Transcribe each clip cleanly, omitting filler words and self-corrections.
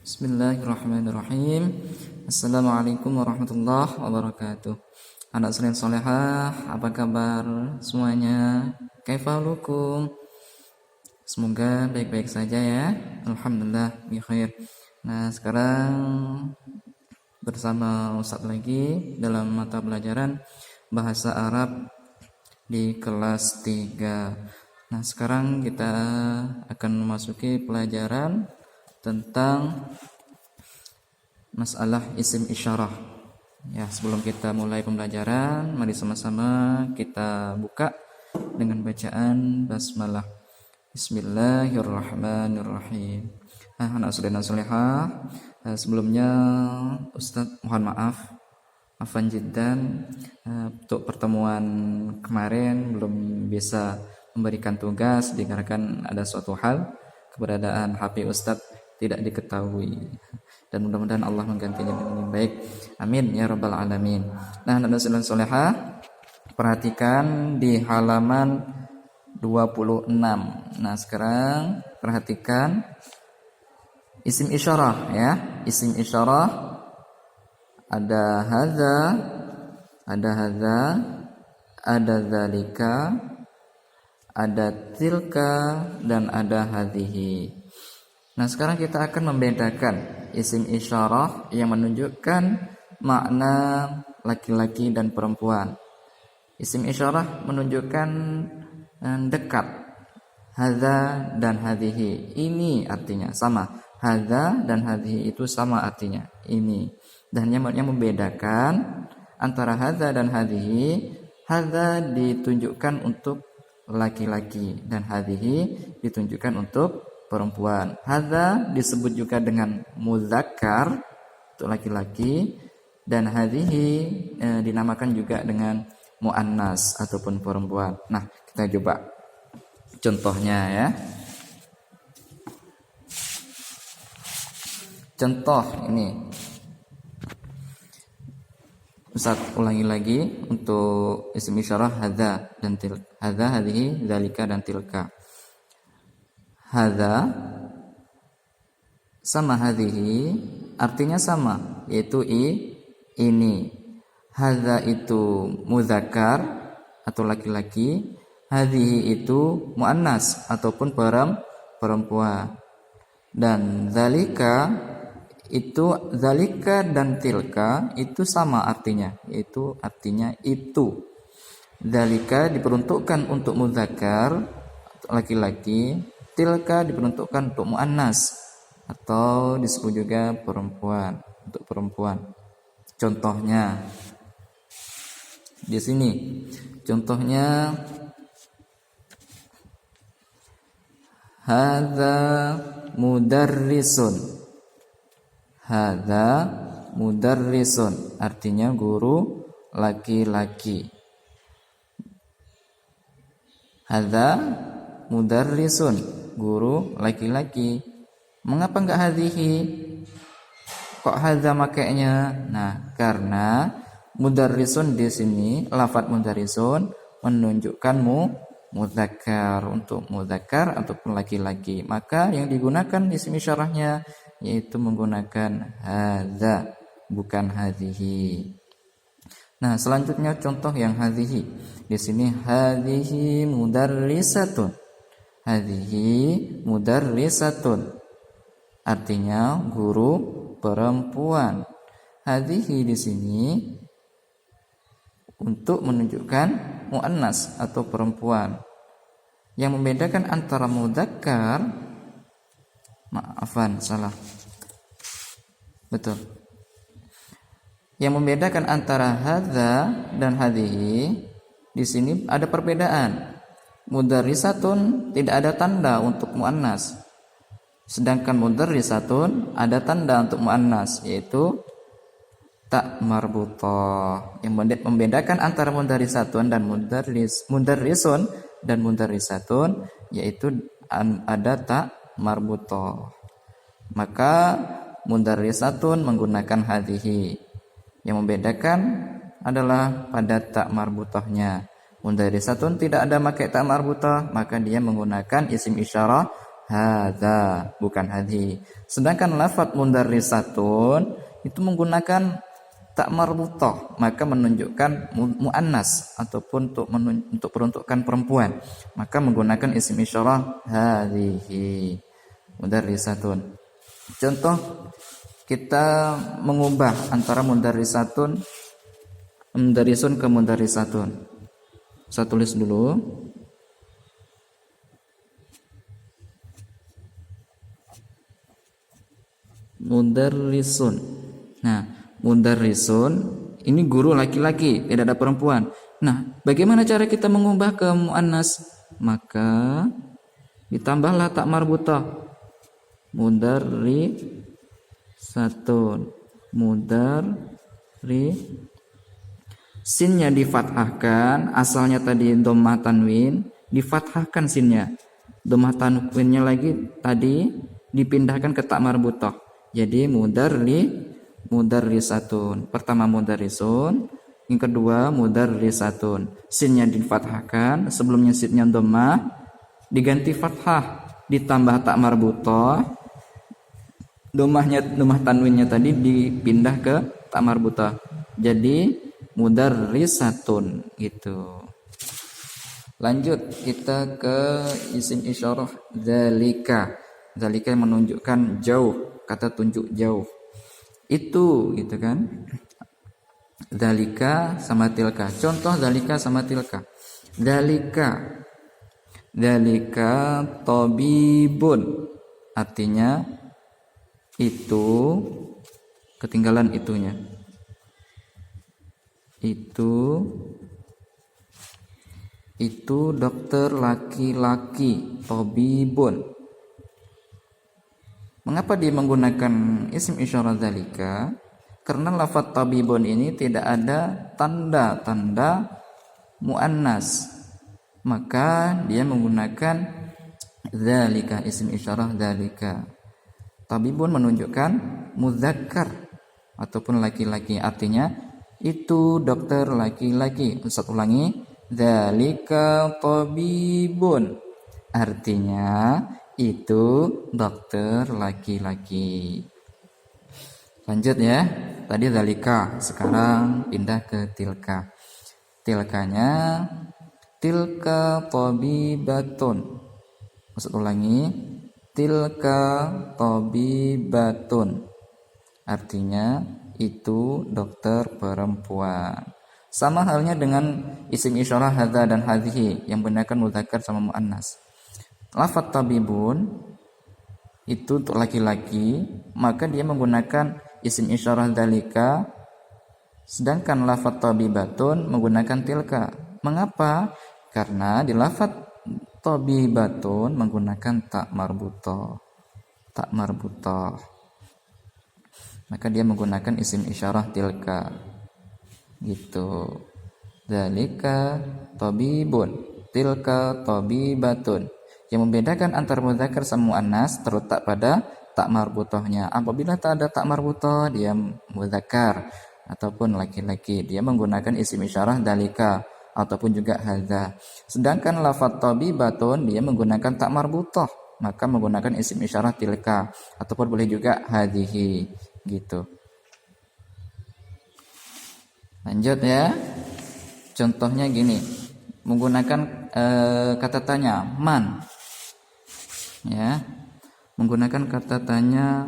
Bismillahirrahmanirrahim. Assalamualaikum warahmatullahi wabarakatuh. Anak solehah, apa kabar semuanya? Kaifalukum? Semoga baik-baik saja ya. Alhamdulillah bi khair. Nah, sekarang bersama Ustaz lagi dalam mata pelajaran bahasa Arab di kelas 3. Nah, sekarang kita akan memasuki pelajaran tentang masalah isim isyarah. Ya, sebelum kita mulai pembelajaran, mari sama-sama kita buka dengan bacaan basmalah. Bismillahirrahmanirrahim. Anak solehah, sebelumnya Ustadz mohon maaf, afwan jiddan, untuk pertemuan kemarin belum bisa memberikan tugas dikarenakan ada suatu hal keberadaan HP Ustadz tidak diketahui, dan mudah-mudahan Allah menggantinya dengan yang baik, amin ya rabbal alamin. Nah, anak solehah, perhatikan di halaman 26. Nah, sekarang perhatikan isim isyarah ya. Isim isyarah ada hadza, ada dzalika, ada tilka, dan ada hadhihi. Nah, sekarang kita akan membedakan isim isyarah yang menunjukkan makna laki-laki dan perempuan. Isim isyarah menunjukkan dekat. Hadza dan hadhihi, ini artinya sama. Hadza dan hadhihi itu sama artinya, ini. Dan yang membedakan antara hadza dan hadhihi, hadza ditunjukkan untuk laki-laki dan hadhihi ditunjukkan untuk perempuan. Hadza disebut juga dengan muzakkar untuk laki-laki, dan hadhihi dinamakan juga dengan muannas ataupun perempuan. Nah, kita coba contohnya ya. Contoh ini Ustaz ulangi lagi untuk isim isyarah hadza dan tilka. Hadza, hadhihi, dzalika, dan tilka. Hadza sama hadhihi artinya sama, yaitu ini. Hadza itu muzakkar atau laki-laki, hadhihi itu muannas ataupun perempuan. Dan dzalika dan tilka itu sama artinya, yaitu artinya itu. Dzalika diperuntukkan untuk muzakkar laki-laki, tilka diperuntukkan untuk muannas atau disebut juga perempuan, untuk perempuan. Contohnya di sini, contohnya hadza mudarrisun. Hadza mudarrisun artinya guru laki-laki. Hadza mudarrisun, guru laki-laki. Mengapa enggak hadhihi? Kok hadza makainya? Nah, karena mudarrisun di sini, lafadz mudarrisun menunjukkan muzakkar, untuk muzakkar ataupun laki-laki. Maka yang digunakan isim isyarahnya yaitu menggunakan hadza, bukan hadhihi. Nah, selanjutnya contoh yang hadhihi. Di sini hadhihi mudarrisatun. Hadhihi mudarrisatun artinya guru perempuan. Hadhihi di sini untuk menunjukkan muannas atau perempuan. Yang membedakan antara mudzakkar, salah. Betul. Yang membedakan antara hadza dan hadhihi, di sini ada perbedaan. Mudarrisatun tidak ada tanda untuk muannas, sedangkan mudarrisatun ada tanda untuk muannas, yaitu tak marbutah. Yang membedakan antara mudarrisatun dan mudarrisun dan mudarrisatun yaitu ada tak marbutah. Maka mudarrisatun menggunakan hadhihi. Yang membedakan adalah pada tak marbutahnya. Mudarrisatun tidak ada pakai tak marbutah, maka dia menggunakan isim isyarah hadza, bukan hadhi. Sedangkan lafadz mudarrisatun itu menggunakan tak marbutah, maka menunjukkan muannas ataupun untuk peruntukan perempuan, maka menggunakan isim isyarah hadhihi mudarrisatun. Contoh kita mengubah antara mudarrisun ke mudarrisatun. Saya tulis dulu. Mudarrisun. Nah, mudarrisun ini guru laki-laki, tidak ada perempuan. Nah, bagaimana cara kita mengubah ke muannas? Maka ditambahlah tak marbutah. Mudarrisatun. Sinnya difathahkan, asalnya tadi dhammah tanwin, difathahkan sinnya. Dhammah tanwinnya lagi tadi dipindahkan ke tak marbutah. Jadi mudarrisatun. Pertama mudarrisun, yang kedua mudarrisatun. Sinnya difathahkan, sebelumnya sinnya dhammah diganti fathah, ditambah tak marbutah. Dhammah tanwinnya tadi dipindah ke tak marbutah. Jadi mudarrisatun gitu. Lanjut kita ke isim isyarah dzalika. Dzalika yang menunjukkan jauh, kata tunjuk jauh. Itu gitu kan. Dzalika sama tilka. Contoh dzalika sama tilka. Dzalika tabibun. Artinya itu, ketinggalan itunya. Itu dokter laki-laki, tabibun. Mengapa dia menggunakan isim isyarah dzalika? Karena lafaz tabibun ini tidak ada tanda-tanda muannas. Maka dia menggunakan dzalika, isim isyarah dzalika. Tabibun menunjukkan mudzakkar ataupun laki-laki. Artinya itu dokter laki-laki. Ustaz ulangi, dzalika tabibun. Artinya itu dokter laki-laki. Lanjut ya. Tadi dzalika, sekarang pindah ke tilka. Tilkanya tilka tabibatun. Ustaz ulangi, tilka tabibatun. Artinya itu dokter perempuan. Sama halnya dengan isim isyarah hadza dan hadhihi yang menggunakan mudzakkar sama muannas. Lafaz tabibun itu untuk laki-laki, maka dia menggunakan isim isyarah dzalika, sedangkan lafaz tabibatun menggunakan tilka. Mengapa? Karena di lafaz tabibatun menggunakan tak marbutah. Maka dia menggunakan isim isyarah tilka. Gitu. Dzalika tabibun, tilka tabibatun. Yang membedakan antara mudzakkar sama muannas terletak pada tak marbutahnya. Apabila tak ada tak marbutah, dia mudzakkar ataupun laki-laki. Dia menggunakan isim isyarah dzalika ataupun juga hadza. Sedangkan lafaz tabibatun dia menggunakan tak marbutah, maka menggunakan isim isyarah tilka ataupun boleh juga hadhihi gitu. Lanjut ya. Contohnya gini. Menggunakan kata tanya man. Ya. Menggunakan kata tanya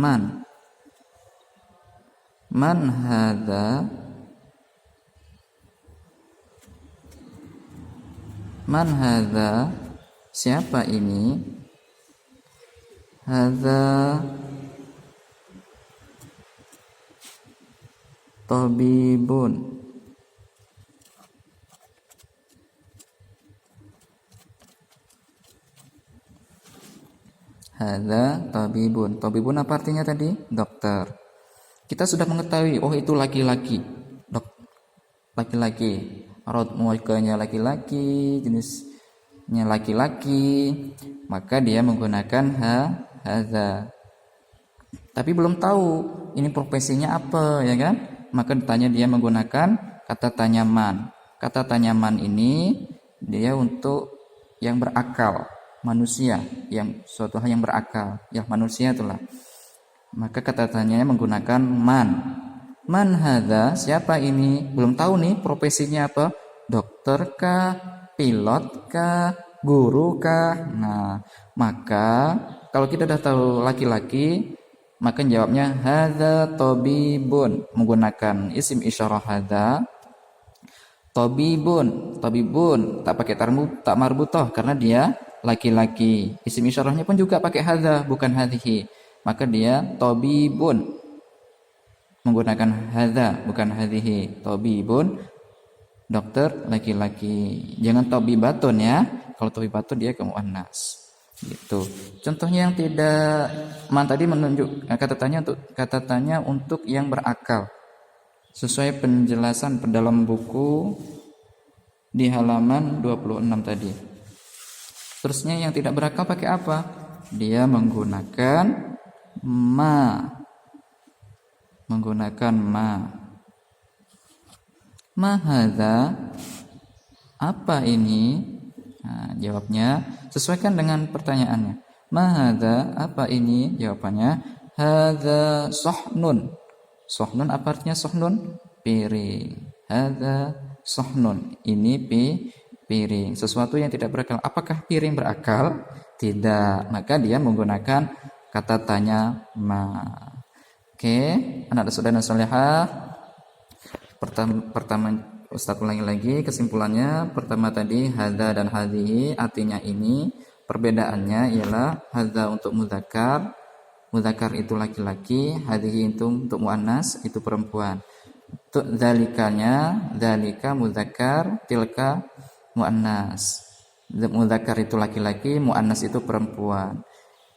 man. Man hadza? Man hadza? Siapa ini? Hadza tabibun. Hadza tabibun. Tabibun apa artinya tadi? Dokter. Kita sudah mengetahui, oh itu laki-laki. Laki-laki. Raut muakanya laki-laki, jenisnya laki-laki, maka dia menggunakan hadza. Tapi belum tahu ini profesinya apa, ya kan? Maka ditanya, dia menggunakan kata tanya man. Kata tanya man ini dia untuk yang berakal. manusia, yang suatu hal yang berakal, ya manusia itulah. Maka kata tanyanya menggunakan man. Man hadza, siapa ini? Belum tahu nih profesinya apa? Dokter kah? Pilot kah? Guru kah? Nah, maka kalau kita udah tahu laki-laki, maka jawabnya hadza tabibun, menggunakan isim isyarah hadza. Tabibun tak pakai tak marbutah karena dia laki-laki. Isim isyarahnya pun juga pakai hadza, bukan hadhihi. Maka dia tabibun, menggunakan hadza bukan hadhihi. Tabibun, dokter laki-laki. Jangan tabibatun ya. Kalau tabibatun dia ke muannas. Gitu. Contohnya yang tidak tadi menunjuk kata tanya untuk yang berakal. Sesuai penjelasan dalam buku di halaman 26 tadi. Terusnya yang tidak berakal pakai apa? Dia menggunakan ma. Ma hadza, apa ini? Nah, jawabnya sesuaikan dengan pertanyaannya. Ma hadza, apa ini? Jawabannya hadza sahnun. Sahnun apa artinya sahnun? Piring. Hadza sahnun. Ini piring. Sesuatu yang tidak berakal. Apakah piring berakal? Tidak. Maka dia menggunakan kata tanya ma. Oke, anak saudara salihah. Pertama Ustaz ulangi lagi kesimpulannya. Pertama tadi hadza dan hadhihi artinya ini. Perbedaannya ialah hadza untuk mudzakkar, mudzakkar itu laki-laki, hadhihi itu untuk muannas, itu perempuan. Untuk dzalika mudzakkar, tilka muannas. Mudzakkar itu laki-laki, muannas itu perempuan.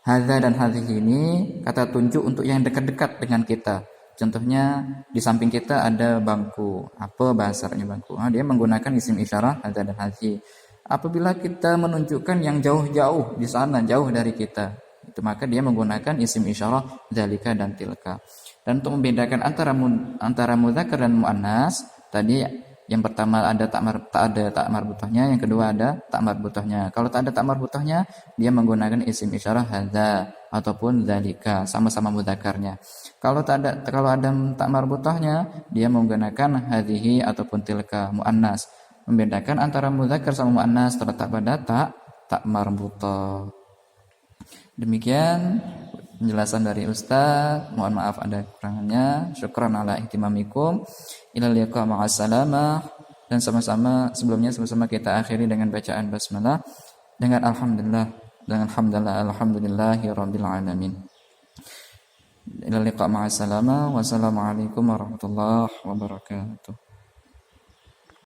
Hadza dan hadhihi ini kata tunjuk untuk yang dekat-dekat dengan kita. Contohnya di samping kita ada bangku. Apa bahasa Arabnya bangku? Dia menggunakan isim isyarah hadza dan hadhihi. Apabila kita menunjukkan yang jauh-jauh di sana, jauh dari kita, itu maka dia menggunakan isim isyarah dzalika dan tilka. Dan untuk membedakan antara mudzakkar dan muannas, tadi yang pertama ada tak ada tak marbutahnya, yang kedua ada tak marbutahnya. Kalau tak ada tak marbutahnya, dia menggunakan isim isyarah hadza ataupun dzalika, sama-sama mudzakarnya. Kalau ada tak marbutahnya, dia menggunakan hadhihi ataupun tilka muannas. Membedakan antara mudzakkar sama muannas terletak pada tak marbutah. Demikian penjelasan dari Ustaz. Mohon maaf ada kekurangannya. Syukran ala ihtimamikum. Ila liqa ma'assalamah. Dan sama-sama kita akhiri dengan bacaan basmalah dengan alhamdulillahi rabbil alamin. Ila liqa ma'assalamah. Wassalamualaikum warahmatullahi wabarakatuh.